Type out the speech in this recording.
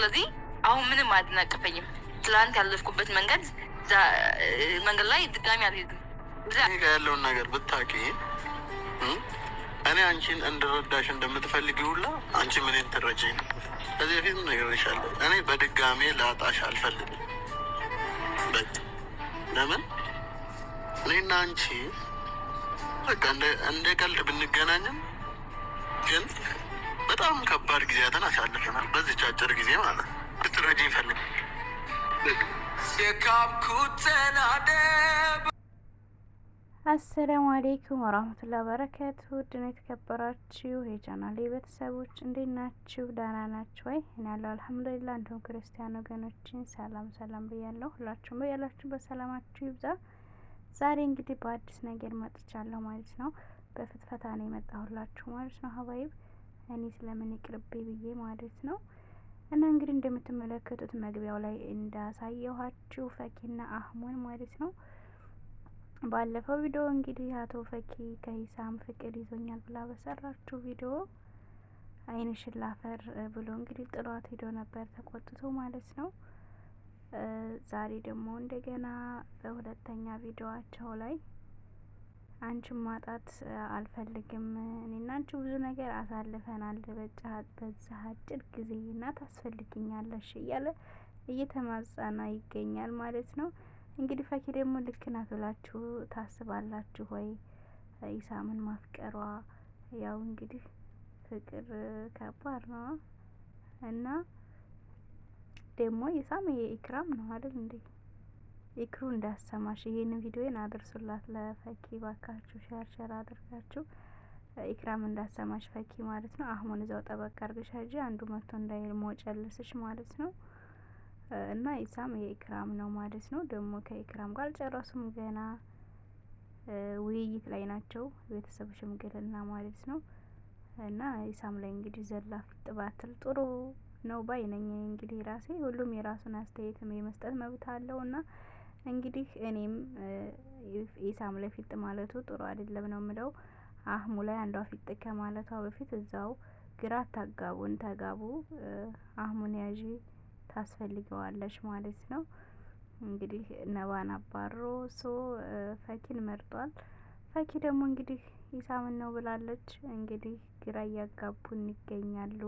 ስለዚህ አሁን ምንም አያደናቅፈኝም። ትላንት ያለፍኩበት መንገድ ላይ ድጋሚ አልሄድም። እኔ ጋር ያለውን ነገር ብታውቂ እኔ አንቺን እንድረዳሽ እንደምትፈልጊ ሁላ አንቺ ምን ትረጂኝ ነው። ከዚህ በፊት ነግሬሻለሁ። እኔ በድጋሜ ላጣሽ አልፈልግም። ለምን እኔና አንቺ በቃ እንደ ቀልድ ብንገናኝም ግን በጣም ከባድ ጊዜያትን አሳልፈናል። በዚች አጭር ጊዜ ማለት ልትረጂኝ ፈልግ አሰላሙ አሌይኩም ወራህመቱላሂ ወበረካቱ። ውድና የተከበራችሁ የቻናሌ ቤተሰቦች እንዴት ናችሁ? ደህና ናችሁ ወይ? እኔ ያለው አልሐምዱሊላህ። እንዲሁም ክርስቲያን ወገኖችን ሰላም ብያለሁ። ሁላችሁም ያላችሁ በሰላማችሁ ይብዛ። ዛሬ እንግዲህ በአዲስ ነገር መጥቻለሁ ማለት ነው። በፍትፈታ ነው የመጣሁላችሁ ማለት ነው። ሀባይብ እኔ ስለምን ይቅርብኝ ብዬ ማለት ነው። እና እንግዲህ እንደምትመለከቱት መግቢያው ላይ እንዳሳየኋችሁ ፈኪና አህሙን ማለት ነው። ባለፈው ቪዲዮ እንግዲህ አቶ ፈኪ ከሂሳም ፍቅር ይዞኛል ብላ በሰራችሁ ቪዲዮ አይንሽን ላፈር ብሎ እንግዲህ ጥሏት ሄዶ ነበር ተቆጥቶ ማለት ነው። ዛሬ ደግሞ እንደገና በሁለተኛ ቪዲዮአቸው ላይ አንቺን ማጣት አልፈልግም፣ እኔና አንቺ ብዙ ነገር አሳልፈናል በዛ አጭር ጊዜ እና ታስፈልጊኛለሽ እያለ እየተማጸና ይገኛል ማለት ነው። እንግዲህ ፈኪ ደግሞ ልክ ናት ብላችሁ ታስባላችሁ ወይ? ኢሳምን ማፍቀሯ ያው እንግዲህ ፍቅር ከባድ ነው እና ደግሞ ኢሳም የኢክራም ነው አይደል እንዴ? ኢክሩ እንዳሰማሽ ይሄንን ቪዲዮን አድርሱላት ለፈኪ ባካችሁ፣ ሸር አድርጋችሁ ኢክራም እንዳሰማሽ ፈኪ ማለት ነው። አህሙን እዛው ጠበቅ አድርገሽ ሂጂ፣ አንዱ መቶ እንዳይሞጨልስሽ ማለት ነው። እና ኢሳም የኢክራም ነው ማለት ነው። ደግሞ ከኢክራም ጋር አልጨረሱም ገና ውይይት ላይ ናቸው፣ ቤተሰብ ሽምግልና ማለት ነው። እና ኢሳም ላይ እንግዲህ ዘላፍ ጥባትል ጥሩ ነው ባይ ነኝ። እንግዲህ ራሴ ሁሉም የራሱን አስተያየት የመስጠት መብት አለው እና እንግዲህ እኔም ኢሳም ላይ ፊጥ ማለቱ ጥሩ አይደለም ነው የምለው። አህሙ ላይ አንዷ ፊጥ ከማለቷ በፊት እዛው ግራ ታጋቡን ተጋቡ፣ አህሙን ያዢ ታስፈልገዋለች ማለት ነው። እንግዲህ ነባን አባሮ ፈኪን መርጧል። ፈኪ ደግሞ እንግዲህ ኢሳምን ነው ብላለች። እንግዲህ ግራ እያጋቡን ይገኛሉ።